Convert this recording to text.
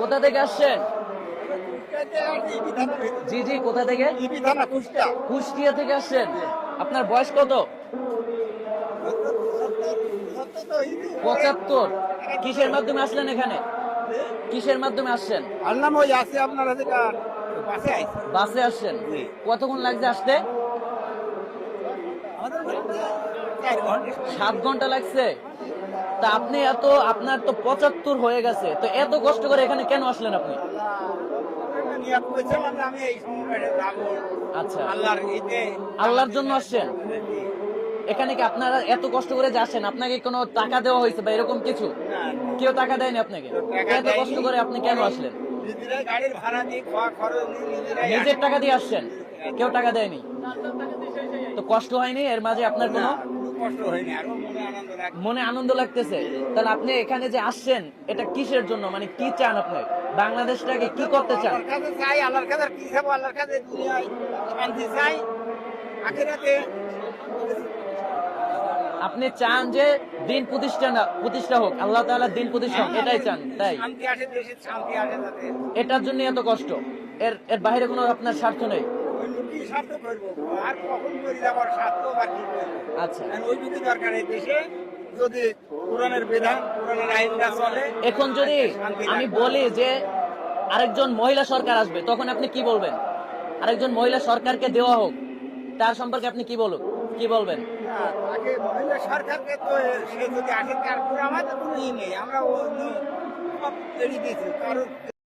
কোথা থেকে আসছেন? জি জি, কোথা থেকে? কুষ্টিয়া থেকে আসছেন। আপনার বয়স কত? 75। কিসের মাধ্যমে আসলেন এখানে? কিসের মাধ্যমে আসছেন? আল্লাহ ওই আছে আপনার বাসে আইছে। বাসে আসছেন। কতক্ষণ লাগছে আসতে? আমাদের 4 ঘন্টা 7 ঘন্টা লাগছে। তা আপনি আপনার তো 75 হয়ে গেছে, তো এত কষ্ট করে এখানে কেন আসলেন আপনি? নিয়াত করেছিলাম যে আমি এই সময় যাবো আচ্ছা, আল্লাহর ঈদে। আল্লাহর জন্য আসছেন। এখানে কি আপনারা এত কষ্ট করে যে আসেন, আপনাকে কোনো টাকা দেওয়া হয়েছে বা এরকম কিছু? কেউ টাকা দেয়নি আপনাকে? এত কষ্ট করে আপনি কেন আসলেন? নিজেরাই গাড়ির ভাড়া দিয়ে খাওয়া খরচ নিজেরাই নিজের টাকা দিয়ে আসছেন, কেউ টাকা দেয়নি? তো কষ্ট হয়নি এর মাঝে আপনার কোনো? কষ্ট হয়নি, আরো মনে আনন্দ লাগে। মনে আনন্দ লাগতেছে। তাহলে আপনি এখানে যে আসছেন এটা কিসের জন্য, মানে কি চান আপনি? বাংলাদেশটাকে কি করতে চান? আল্লাহর কাছে চাই, আল্লাহর কাছে কি চাবো? আল্লাহর কাছে দুনিয়ায় শান্তি চাই, আখিরাতে আপনি চান যে দিন প্রতিষ্ঠা হোক, আল্লাহ তাআলা দিন প্রতিষ্ঠা হোক, এটাই চান, তাই? শান্তি আসে, দেশে শান্তি আসে যাতে। এটার জন্য এত কষ্ট। এর এর বাইরে কোনো আপনার স্বার্থ নেই? ওই কি স্বার্থ করবো আর কখন করে যাবার স্বার্থ বা কি করবো? আচ্ছা, ওই যদি দরকার এই দেশে যদি কোরআনের বিধান কোরআনের আইনটা চলে। এখন যদি আমি বলি যে আরেকজন মহিলা সরকার আসবে, তখন আপনি কি বলবেন? আরেকজন মহিলা সরকারকে দেওয়া হোক, তার সম্পর্কে আপনি কি বলবেন? তাকে মহিলা সরকারকে তো সে যদি আসে তারপরে আমাদের কোনো ই নেই, আমরা ও সব এড়িয়ে দিয়েছি কারণ